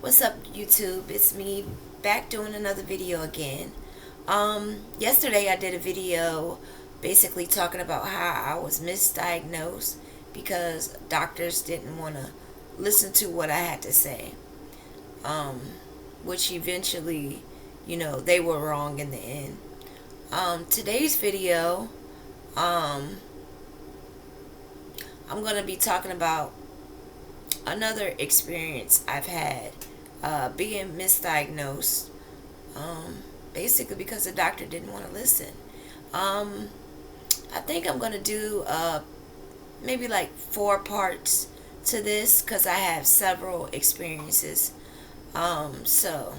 What's up, YouTube? It's me back doing another video again. Yesterday I did a video basically talking about how I was misdiagnosed because doctors didn't want to listen to what I had to say. Um, which eventually, they were wrong in the end. Today's video, um, I'm going to be talking about another experience I've had being misdiagnosed, basically because the doctor didn't want to listen. Um, I think I'm going to do maybe like 4 parts to this because I have several experiences. So,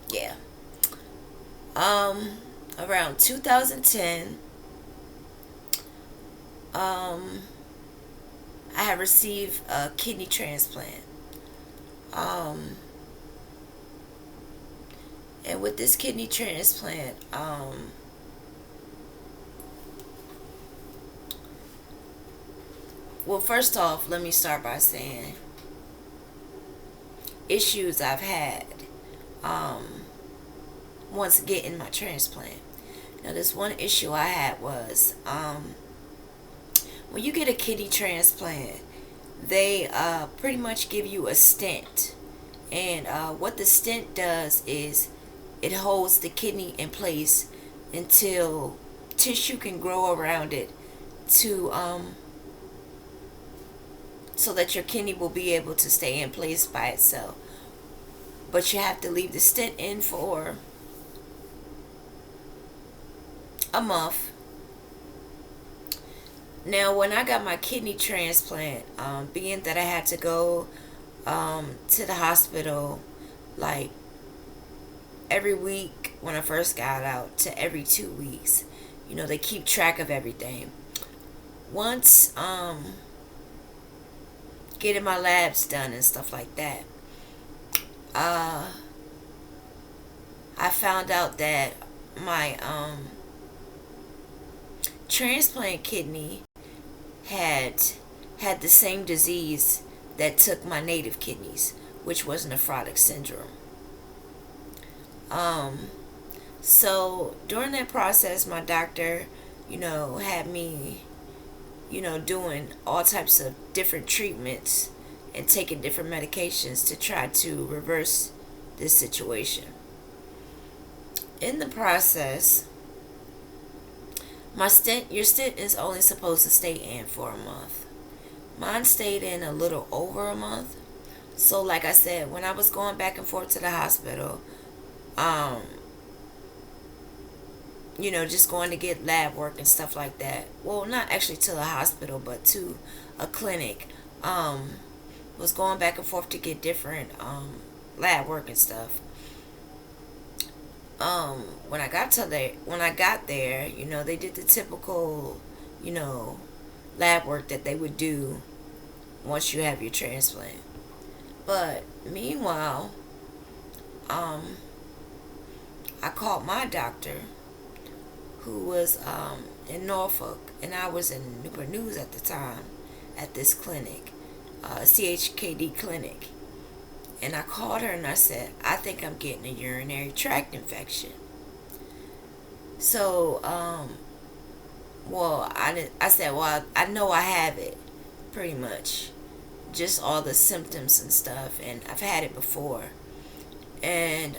yeah. Um, Around 2010, um, I had received a kidney transplant. Um, and with this kidney transplant, well, first off, let me start by saying issues I've had um, once getting my transplant. Now, this one issue I had was when you get a kidney transplant, they pretty much give you a stent. And what the stent does is it holds the kidney in place until tissue can grow around it to so that your kidney will be able to stay in place by itself. But you have to leave the stent in for a month. Now, when I got my kidney transplant, being that I had to go to the hospital like every week when I first got out to every 2 weeks, they keep track of everything. Once getting my labs done and stuff like that, uh, I found out that my transplant kidney had the same disease that took my native kidneys, which was nephrotic syndrome. Um, so during that process, my doctor, had me, doing all types of different treatments and taking different medications to try to reverse this situation. In the process, your stent is only supposed to stay in for a month. Mine stayed in a little over a month. So, like I said, when I was going back and forth to the hospital, um, just going to get lab work and stuff like that. Well, not actually to the hospital, but to a clinic. Was going back and forth to get different lab work and stuff. When I got there, they did the typical, you know, lab work that they would do once you have your transplant. But meanwhile, um, I called my doctor, who was in Norfolk, and I was in Newport News at the time, at this clinic, CHKD clinic. And I called her and I said, I think I'm getting a urinary tract infection. So, I said, well, I know I have it, pretty much. Just all the symptoms and stuff, and I've had it before. And,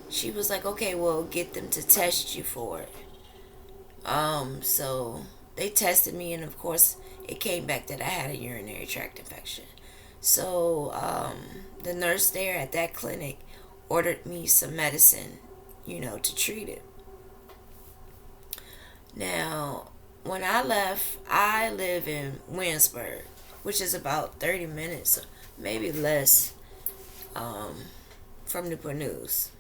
she was like, okay, well, get them to test you for it. So they tested me, and of course, it came back that I had a urinary tract infection. So, the nurse there at that clinic ordered me some medicine, to treat it. Now, when I left, I live in Williamsburg, which is about 30 minutes, maybe less, um, from Newport News.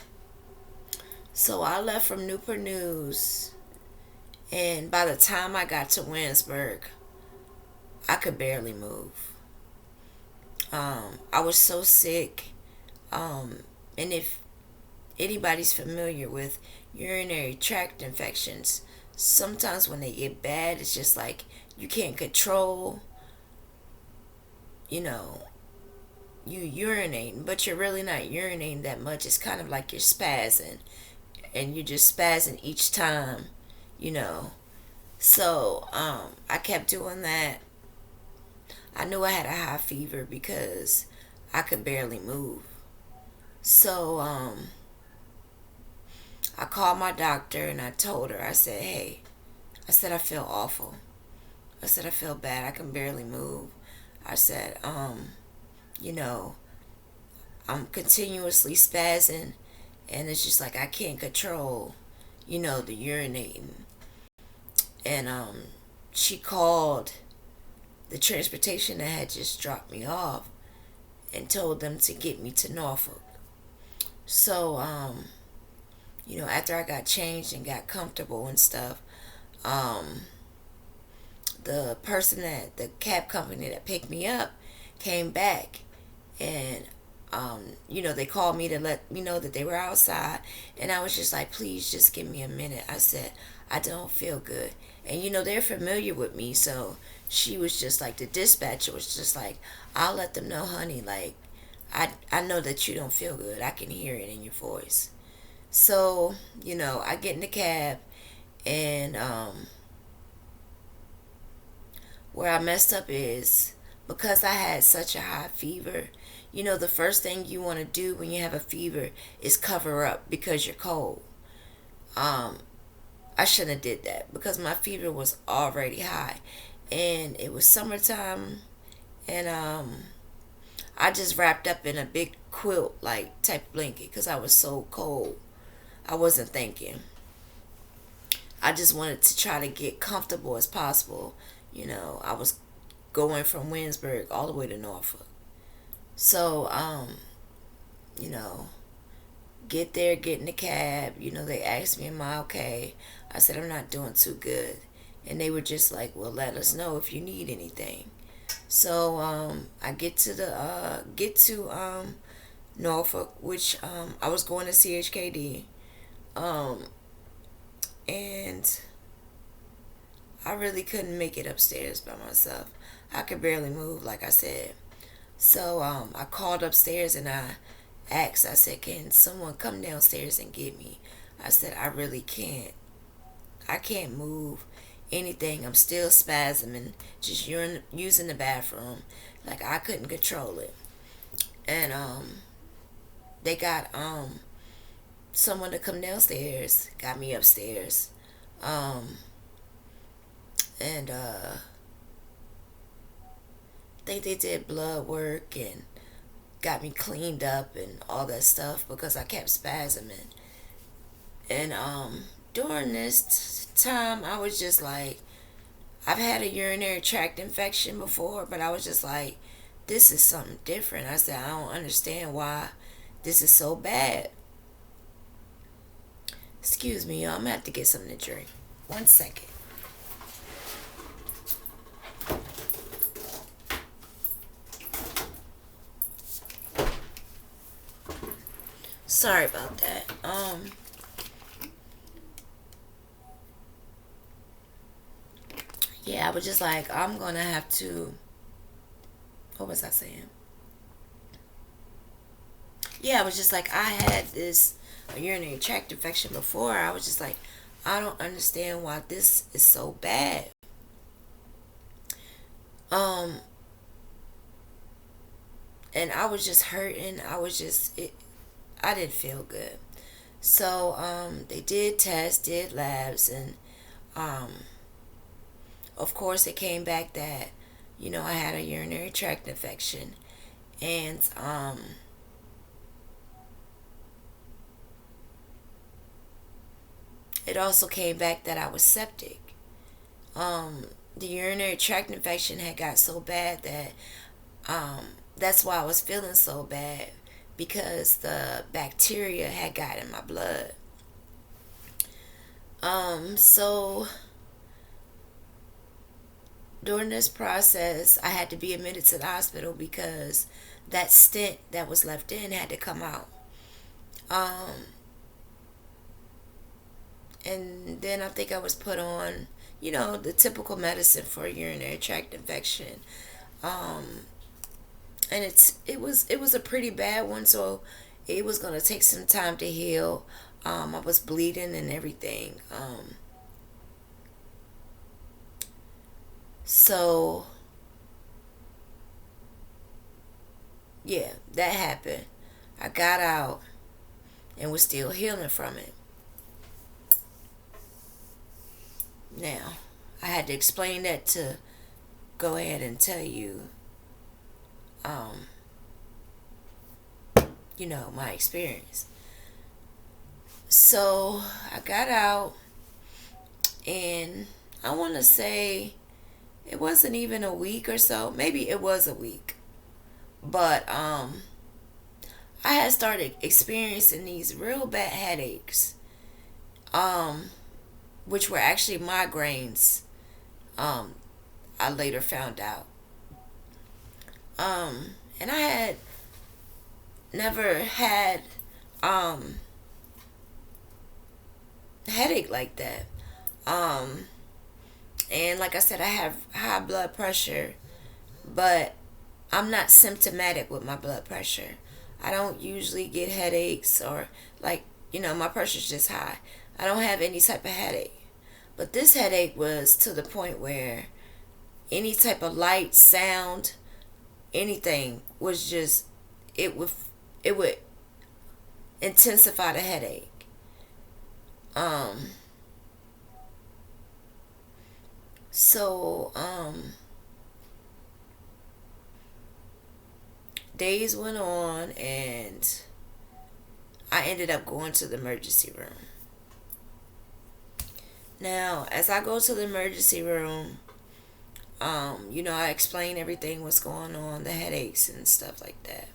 So I left from Newport News, and by the time I got to Williamsburg, I could barely move. I was so sick. And if anybody's familiar with urinary tract infections, sometimes when they get bad, it's just like you can't control, you know, you urinating, but you're really not urinating that much. It's kind of like you're spazzing, and you're just spazzing each time, you know. So I kept doing that. I knew I had a high fever because I could barely move. So I called my doctor and I told her, I said, hey, I said, I feel awful. I said, I feel bad. I can barely move. I said, you know, I'm continuously spazzing and it's just like I can't control, the urinating. And she called the transportation that had just dropped me off and told them to get me to Norfolk. So, after I got changed and got comfortable and stuff, um, the cab company that picked me up came back and they called me to let me know that they were outside, and I was just like, please just give me a minute. I said, I don't feel good. And they're familiar with me, so she was just like, the dispatcher was just like, I'll let them know, honey, like, I know that you don't feel good. I can hear it in your voice. So, I get in the cab, and where I messed up is because I had such a high fever. The first thing you want to do when you have a fever is cover up because you're cold. Um, I shouldn't have did that because my fever was already high, and it was summertime, and I just wrapped up in a big quilt like type blanket because I was so cold. I wasn't thinking. I just wanted to try to get comfortable as possible. I was going from Winsburg all the way to Norfolk. So, you know, get there, get in the cab. They asked me, am I okay? I said, I'm not doing too good. And they were just like, well, let us know if you need anything. So, I get to Norfolk, which, I was going to CHKD. Um, and I really couldn't make it upstairs by myself. I could barely move, like I said. So I called upstairs and I asked, I said, can someone come downstairs and get me? I said, I really can't. I can't move anything. I'm still spasming, just using the bathroom. Like I couldn't control it. And they got someone to come downstairs, got me upstairs. Um, and think they did blood work and got me cleaned up and all that stuff because I kept spasming. And during this time, I was just like, I've had a urinary tract infection before, but I was just like, this is something different. I said, I don't understand why this is so bad. Excuse me, y'all. I'm gonna have to get something to drink. 1 second. Sorry about that. Yeah, I was just like, I'm gonna have to. What was I saying? Yeah, I was just like, I had this urinary tract infection before. I was just like, I don't understand why this is so bad. Um, and I was just hurting. I didn't feel good. So they did tests, did labs, and um, of course it came back that I had a urinary tract infection, and it also came back that I was septic. The urinary tract infection had got so bad that um, that's why I was feeling so bad because the bacteria had got in my blood. So during this process, I had to be admitted to the hospital because that stent that was left in had to come out. Um, and then I think I was put on, the typical medicine for a urinary tract infection. Um, and it was a pretty bad one, so it was gonna take some time to heal. I was bleeding and everything. So yeah, that happened. I got out and was still healing from it. Now, I had to explain that to go ahead and tell you, um, my experience. So I got out, and I want to say it wasn't even a week or so. Maybe it was a week, but I had started experiencing these real bad headaches, um, which were actually migraines. Um, I later found out. And I had never had um headache like that. Um, and like I said, I have high blood pressure, but I'm not symptomatic with my blood pressure. I don't usually get headaches or like, my pressure's just high. I don't have any type of headache. But this headache was to the point where any type of light, sound, anything was just it would intensify the headache. Um so days went on, and I ended up going to the emergency room. Now, as I go to the emergency room, I explain everything what's going on, the headaches and stuff like that.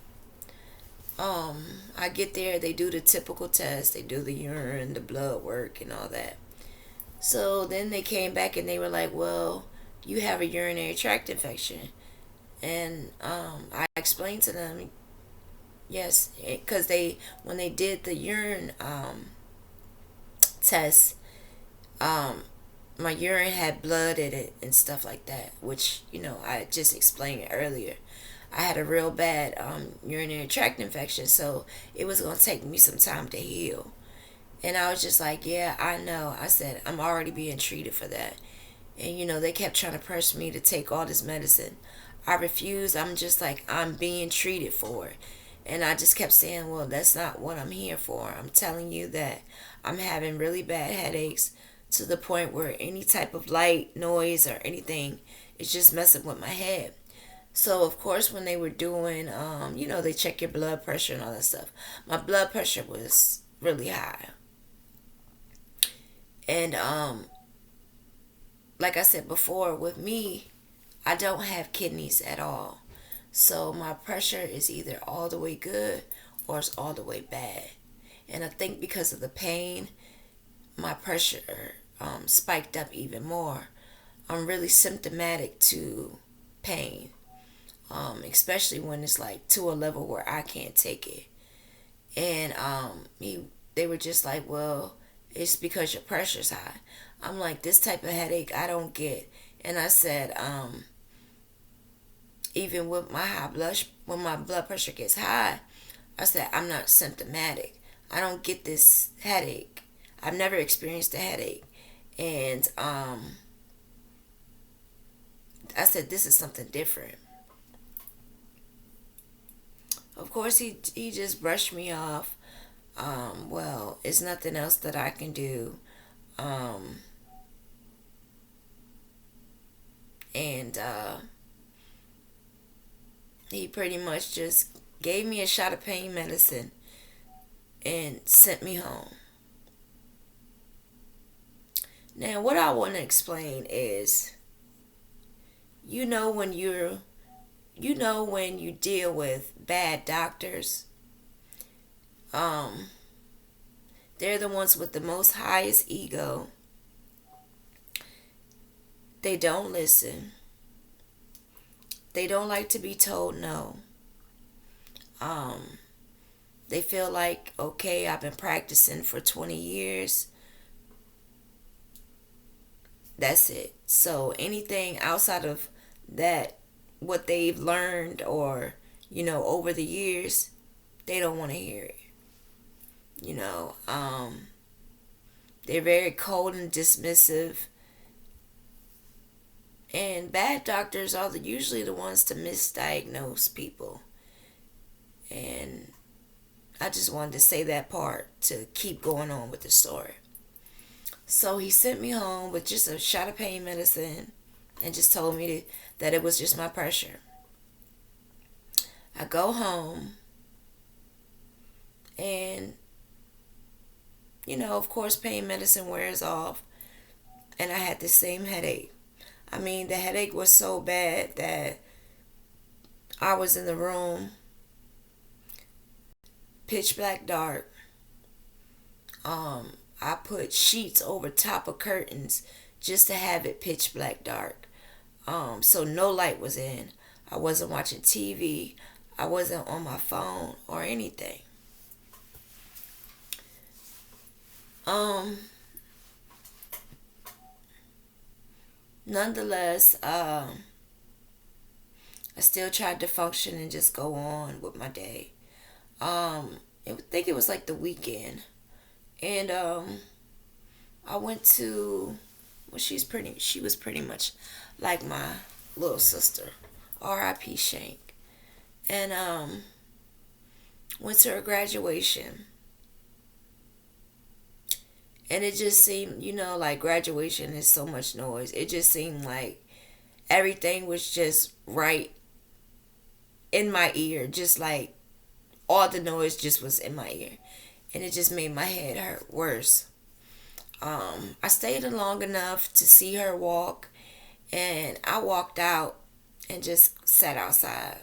I get there, they do the typical test, they do the urine, the blood work, and all that. So then they came back and they were like, well, you have a urinary tract infection. And I explained to them, yes, because when they did the urine test, um, my urine had blood in it and stuff like that, which, I just explained earlier. I had a real bad urinary tract infection, so it was going to take me some time to heal. And I was just like, yeah, I know. I said, I'm already being treated for that. And, they kept trying to pressure me to take all this medicine. I refused. I'm just like, I'm being treated for it. And I just kept saying, well, that's not what I'm here for. I'm telling you that I'm having really bad headaches to the point where any type of light, noise, or anything is just messing with my head. So, of course, when they were doing, they check your blood pressure and all that stuff, my blood pressure was really high. And, like I said before, with me, I don't have kidneys at all. So my pressure is either all the way good or it's all the way bad. And I think because of the pain, my pressure spiked up even more. I'm really symptomatic to pain, especially when it's like to a level where I can't take it. And they were just like, well, it's because your pressure's high. I'm like, this type of headache I don't get. And I said, even with my when my blood pressure gets high, I said, I'm not symptomatic. I don't get this headache. I've never experienced a headache. And I said, this is something different. Of course, he just brushed me off. Well, it's nothing else that I can do. Um, and he pretty much just gave me a shot of pain medicine and sent me home. Now, what I want to explain is, when when you deal with bad doctors, um, they're the ones with the most highest ego. They don't listen. They don't like to be told no. Um, they feel like, okay, I've been practicing for 20 years. That's it. So anything outside of that, what they've learned or over the years, they don't want to hear it. You know, they're very cold and dismissive. And bad doctors are usually the ones to misdiagnose people. And I just wanted to say that part to keep going on with the story. So he sent me home with just a shot of pain medicine and just told me that it was just my pressure. I go home and, of course, pain medicine wears off and I had the same headache. I mean, the headache was so bad that I was in the room, pitch black dark. I put sheets over top of curtains just to have it pitch black dark. So no light was in. I wasn't watching TV. I wasn't on my phone or anything. Nonetheless, I still tried to function and just go on with my day. I think it was like the weekend, and I went to. Well, She was pretty much like my little sister, R.I.P. Shank, and went to her graduation. And it just seemed, like graduation is so much noise. It just seemed like everything was just right in my ear, just like all the noise just was in my ear, and it just made my head hurt worse. I stayed long enough to see her walk, and I walked out and just sat outside.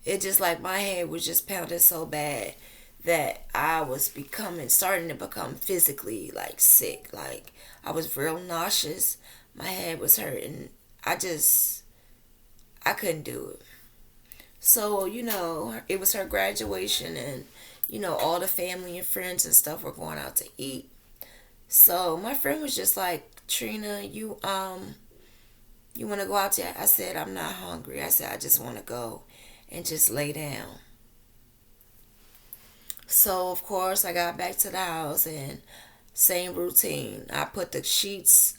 It just like my head was just pounding so bad that I was starting to become physically like sick. Like I was real nauseous. My head was hurting. I couldn't do it. So, it was her graduation and, all the family and friends and stuff were going out to eat. So my friend was just like, Trina, you want to go out there? I said, I'm not hungry. I said, I just want to go and just lay down. So of course I got back to the house and same routine. I put the sheets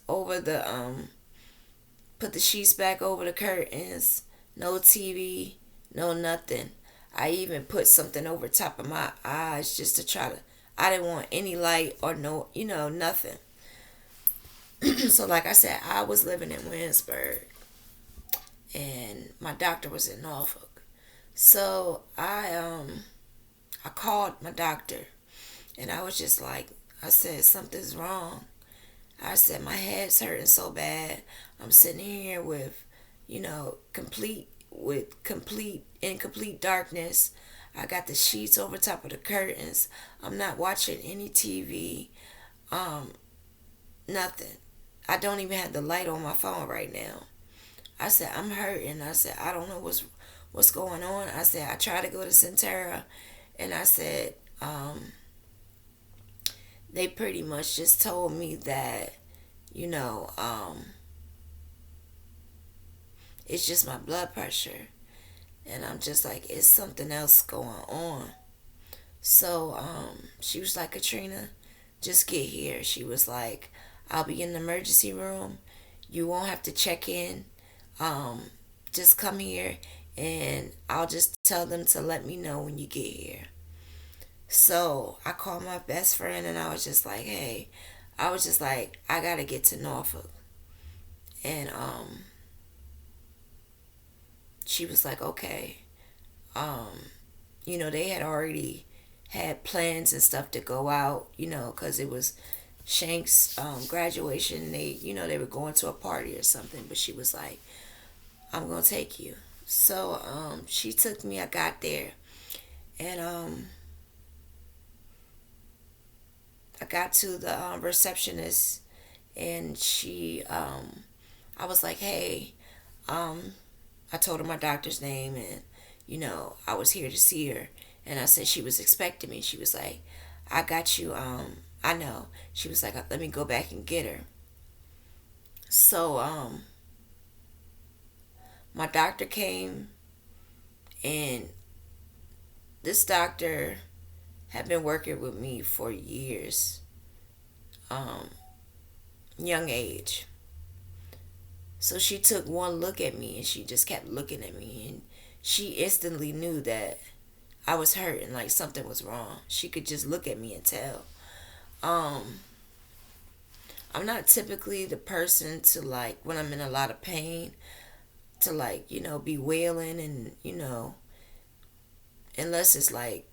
back over the curtains. No TV, no nothing. I even put something over top of my eyes just to try to. I didn't want any light or no, nothing. So like I said, I was living in Williamsburg, and my doctor was in Norfolk. So I called my doctor, and I was just like, I said something's wrong. I said my head's hurting so bad. I'm sitting here with, complete in complete darkness. I got the sheets over top of the curtains. I'm not watching any TV. Nothing. I don't even have the light on my phone right now. I said I'm hurting. I said I don't know what's going on. I said I tried to go to Centera, and I said they pretty much just told me that you know it's just my blood pressure, and I'm just like it's something else going on. So she was like, Katrina, just get here. She was like, I'll be in the emergency room. You won't have to check in. Just come here and I'll just tell them to let me know when you get here. So I called my best friend and I was just like, hey, I gotta get to Norfolk. And she was like, okay. They had already had plans and stuff to go out, because it was Shank's graduation. They were going to a party or something, but she was like, I'm gonna take you. So she took me. I got there, and I got to the receptionist, and I was like, hey, I told her my doctor's name, and I was here to see her, and I said she was expecting me. She was like, I got you. I know. She was like, let me go back and get her. So my doctor came And this doctor had been working with me for years, um, young age. So she took one look at me and she just kept looking at me, and she instantly knew that I was hurt and like something was wrong. She could just look at me and tell. Um, I'm not typically the person to like when I'm in a lot of pain to like, be wailing and, unless it's like,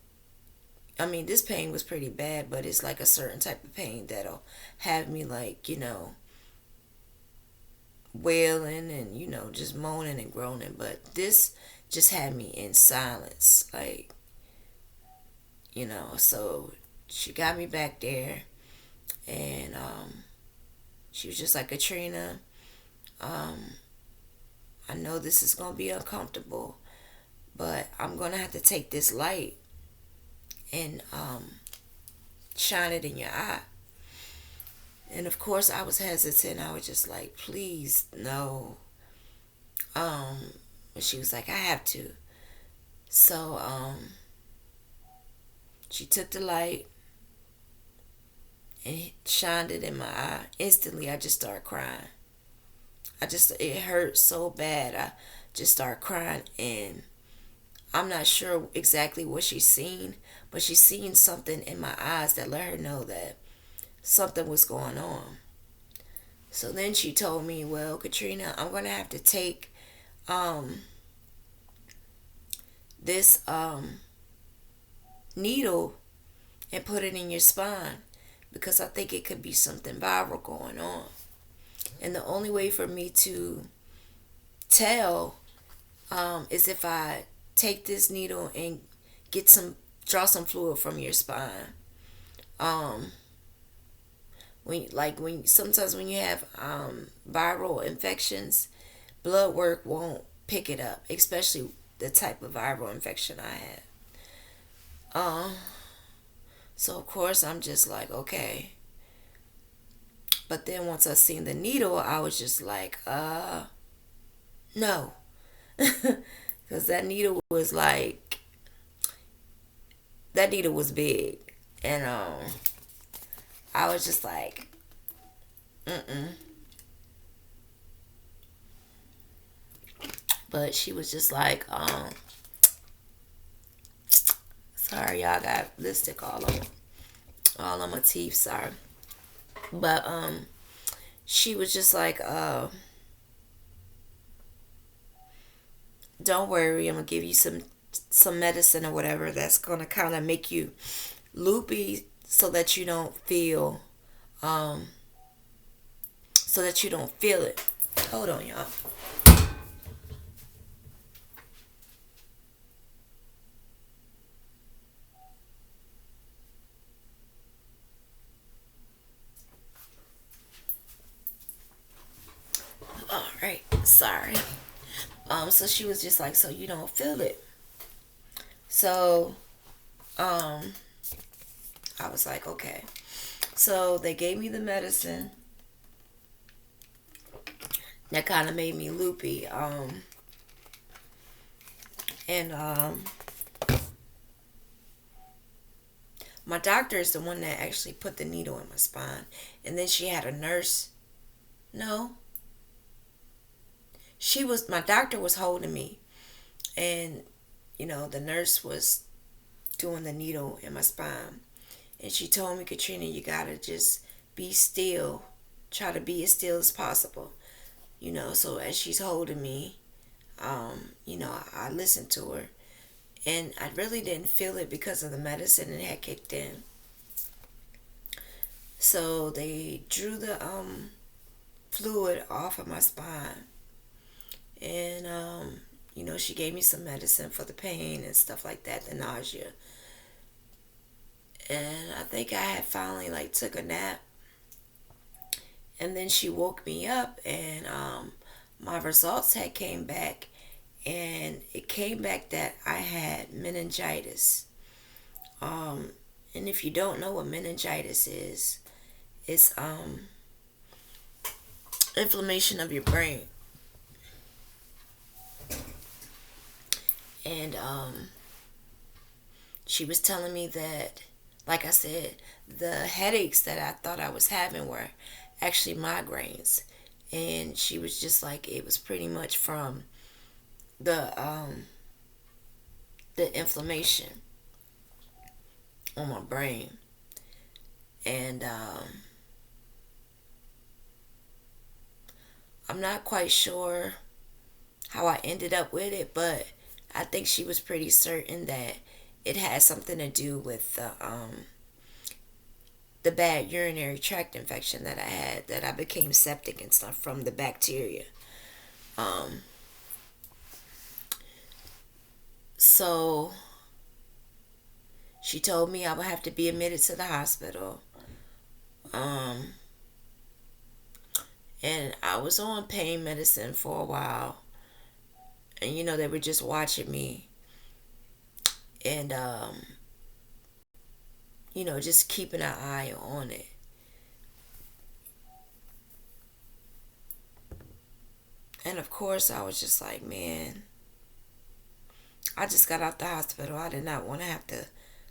I mean, this pain was pretty bad, but it's like a certain type of pain that'll have me like, wailing and, just moaning and groaning. But this just had me in silence. Like, so she got me back there and she was just like, Katrina, um, I know this is going to be uncomfortable, but I'm going to have to take this light and shine it in your eye. And of course, I was hesitant. I was just like, please, no. And she was like, I have to. So, she took the light and shined it in my eye. Instantly, I just started crying. It hurt so bad. I just started crying, and I'm not sure exactly what she's seen, but she's seen something in my eyes that let her know that something was going on. So then she told me, well, Katrina, I'm going to have to take um, this needle and put it in your spine because I think it could be something viral going on. And the only way for me to tell is if I take this needle and draw some fluid from your spine. Um, when sometimes when you have viral infections, blood work won't pick it up, especially the type of viral infection I had. So of course I'm just like, okay. But then once I seen the needle, I was just like, no. Because that needle was big. And I was just like, mm-mm. But she was just like, sorry, y'all got lipstick all on my teeth, sorry. But she was just like, don't worry, I'm gonna give you some medicine or whatever that's gonna kind of make you loopy so that you don't feel it. Hold on, y'all. All right, sorry. So she was just like, so you don't feel it. So I was like, okay. So they gave me the medicine that kind of made me loopy. And my doctor is the one that actually put the needle in my spine. And then she had a nurse. No. My doctor was holding me. And, the nurse was doing the needle in my spine. And she told me, Katrina, you gotta just be still. Try to be as still as possible. So as she's holding me, I listened to her. And I really didn't feel it because of the medicine that had kicked in. So they drew the fluid off of my spine. And, she gave me some medicine for the pain and stuff like that, the nausea. And I think I had finally like took a nap. And then she woke me up and my results had came back. And it came back that I had meningitis. And if you don't know what meningitis is, it's inflammation of your brain. And she was telling me that, like I said, the headaches that I thought I was having were actually migraines. And she was just like, it was pretty much from the inflammation on my brain. And I'm not quite sure how I ended up with it, but I think she was pretty certain that it had something to do with the bad urinary tract infection that I had, that I became septic and stuff from the bacteria. Um, so she told me I would have to be admitted to the hospital. Um, and I was on pain medicine for a while. And they were just watching me and just keeping an eye on it. And of course, I was just like, man, I just got out the hospital. I did not want to have to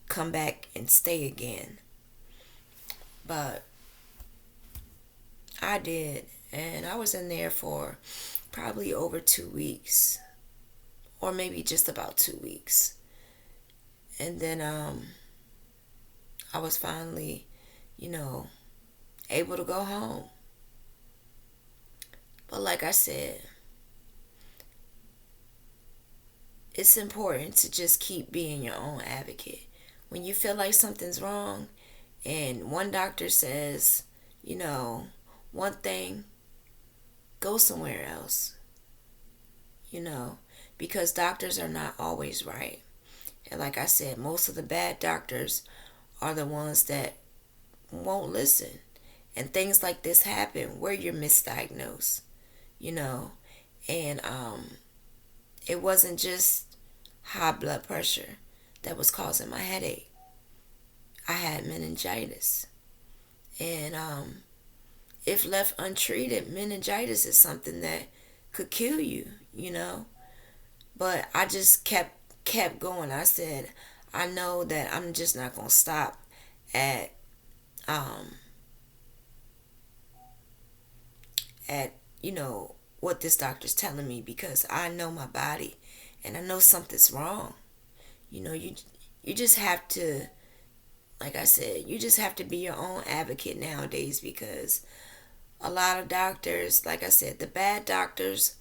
come back and stay again. But I did. And I was in there for probably over 2 weeks, or maybe just about 2 weeks. And then I was finally, you know, able to go home. But like I said, it's important to just keep being your own advocate. When you feel like something's wrong and one doctor says, you know, one thing, go somewhere else, you know, because doctors are not always right. And like I said, most of the bad doctors are the ones that won't listen. And things like this happen where you're misdiagnosed, you know. And it wasn't just high blood pressure that was causing my headache. I had meningitis. And if left untreated, meningitis is something that could kill you, you know. But I just kept going. I said, I know that I'm just not gonna stop at um at what this doctor's telling me, because I know my body and I know something's wrong. You just have to, like I said, you just have to be your own advocate nowadays, because a lot of doctors, like I said, the bad doctors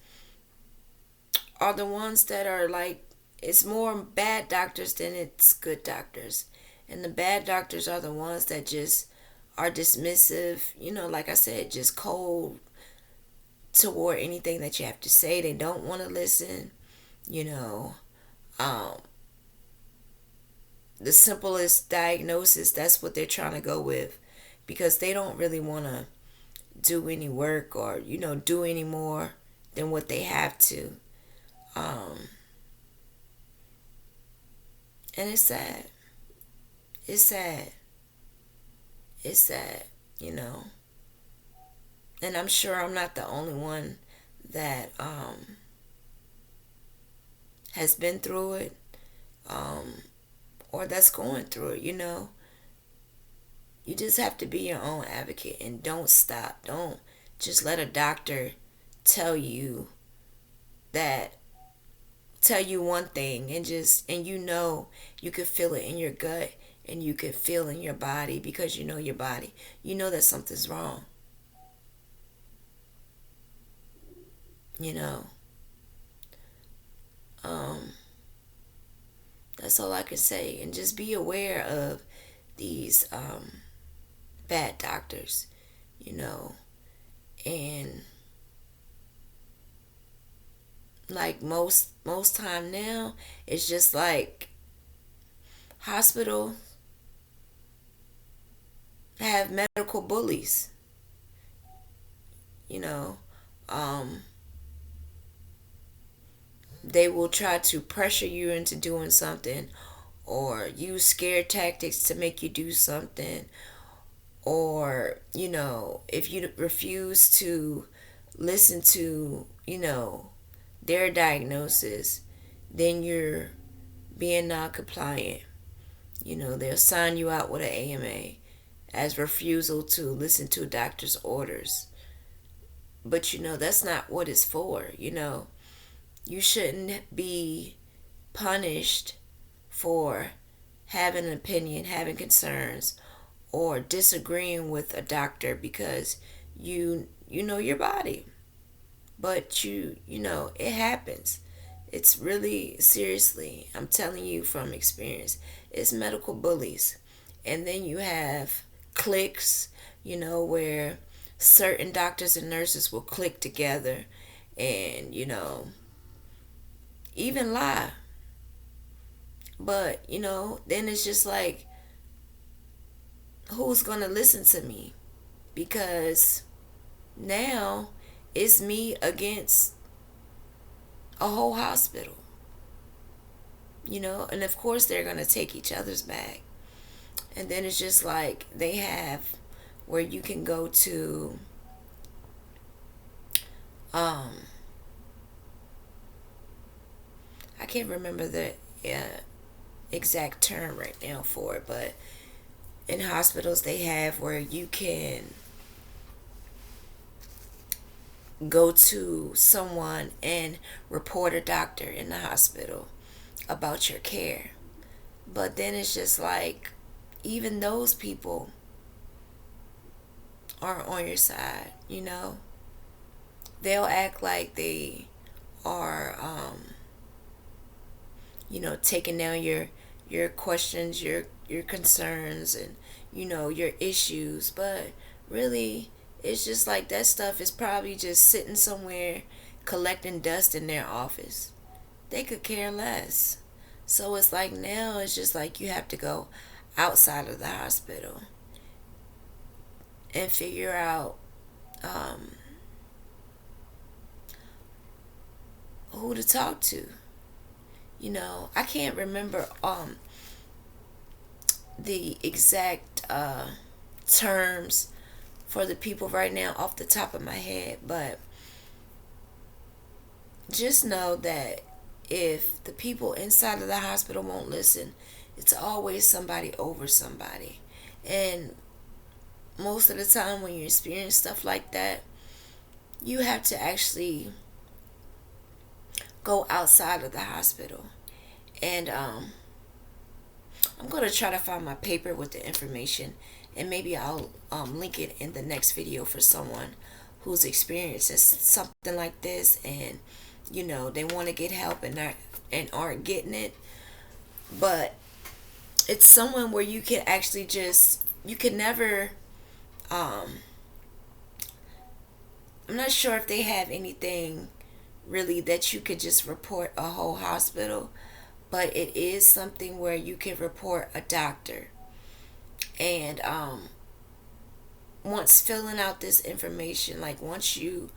are the ones that are like, it's more bad doctors than it's good doctors. And the bad doctors are the ones that just are dismissive, like I said, just cold toward anything that you have to say. They don't want to listen, you know. Um, the simplest diagnosis, that's what they're trying to go with, because they don't really want to do any work or, do any more than what they have to. Um, and it's sad. It's sad. It's sad, you know. And I'm sure I'm not the only one that has been through it, um, or that's going through it, You just have to be your own advocate and don't stop. Don't just let a doctor tell you that, tell you one thing, and you could feel it in your gut, and you could feel in your body, because you know your body. You know that something's wrong. You know. Um, that's all I can say. And just be aware of these bad doctors, you know. And like most time now, it's just like hospital have medical bullies, you know. Um, they will try to pressure you into doing something, or use scare tactics to make you do something, or if you refuse to listen to their diagnosis, then you're being non-compliant. They'll sign you out with an AMA as refusal to listen to a doctor's orders. But that's not what it's for. You shouldn't be punished for having an opinion, having concerns, or disagreeing with a doctor because you know your body. But it happens. It's really, seriously, I'm telling you from experience, it's medical bullies. And then you have cliques, where certain doctors and nurses will click together and, even lie. But, then it's just like, who's going to listen to me? Because now it's me against a whole hospital. And of course they're going to take each other's back. And then it's just like they have where you can go to I can't remember the exact term right now for it, but in hospitals they have where you can go to someone and report a doctor in the hospital about your care. But then it's just like, even those people aren't on your side. They'll act like they are taking down your questions, your concerns, and your issues. But really, it's just like that stuff is probably just sitting somewhere collecting dust in their office. They could care less. So it's like, now it's just like you have to go outside of the hospital and figure out who to talk to. I can't remember the exact terms for the people right now off the top of my head, but just know that if the people inside of the hospital won't listen, it's always somebody over somebody. And most of the time when you experience stuff like that, you have to actually go outside of the hospital. And I'm going to try to find my paper with the information, and maybe I'll link it in the next video for someone who's experienced something like this, and they want to get help and aren't getting it. But it's someone where you can actually you can never I'm not sure if they have anything really that you could just report a whole hospital, but it is something where you can report a doctor. And once filling out this information, like once you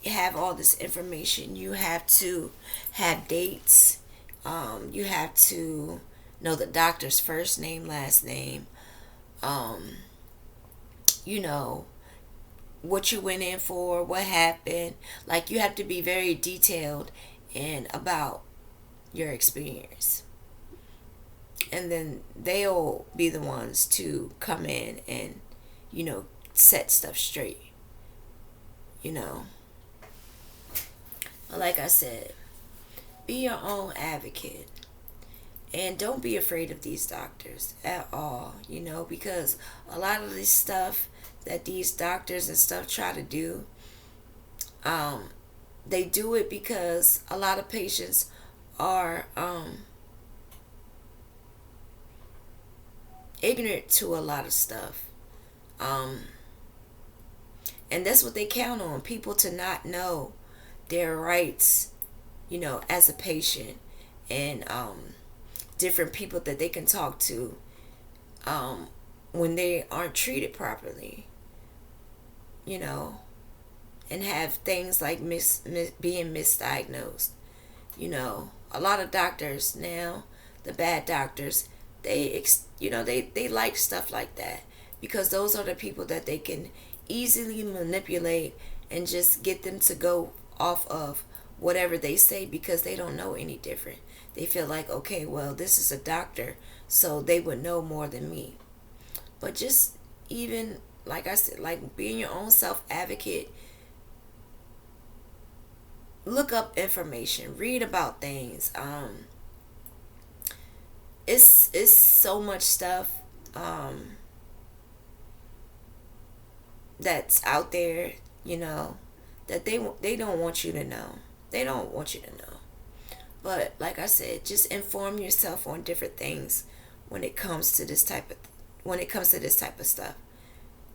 have all this information, you have to have dates. You have to know the doctor's first name, last name. What you went in for, what happened. Like, you have to be very detailed and about your experience. And then they'll be the ones to come in and, set stuff straight. But like I said, be your own advocate. And don't be afraid of these doctors at all, because a lot of this stuff that these doctors and stuff try to do, they do it because a lot of patients are ignorant to a lot of stuff. And that's what they count on, people to not know their rights, as a patient, and different people that they can talk to when they aren't treated properly, and have things like being misdiagnosed. A lot of doctors now, the bad doctors, they like stuff like that, because those are the people that they can easily manipulate and just get them to go off of whatever they say because they don't know any different. They feel like, okay, well, this is a doctor, so they would know more than me. But just even, like I said, like being your own self advocate, look up information, read about things. It's so much stuff that's out there, you know, that they don't want you to know. They don't want you to know. But like I said, just inform yourself on different things when it comes to this type of stuff.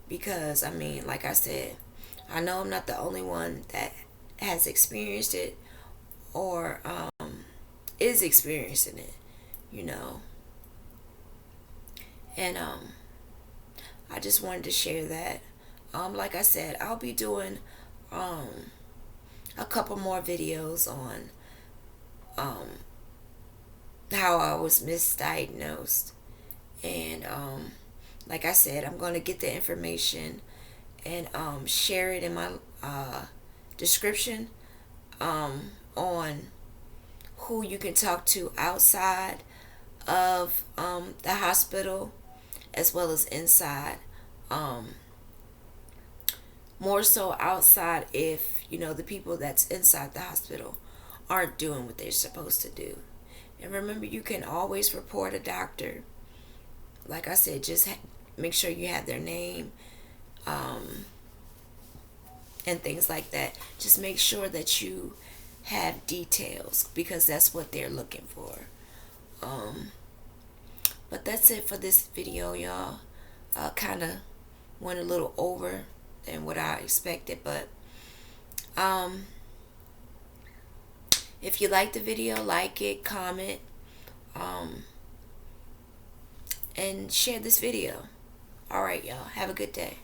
Because I mean, like I said, I know I'm not the only one that has experienced it or is experiencing it, you know. And I just wanted to share that. Like I said, I'll be doing a couple more videos on um, how I was misdiagnosed. And like I said, I'm going to get the information and share it in my description on who you can talk to outside of the hospital as well as inside. Um, More so outside if, you know, the people that's inside the hospital aren't doing what they're supposed to do. And remember, you can always report a doctor. Like I said, just make sure you have their name and things like that. Just make sure that you have details because that's what they're looking for. Um, but that's it for this video, y'all. Kind of went a little over than what I expected, but um, if you like the video, like it, comment, and share this video. All right, y'all. Have a good day.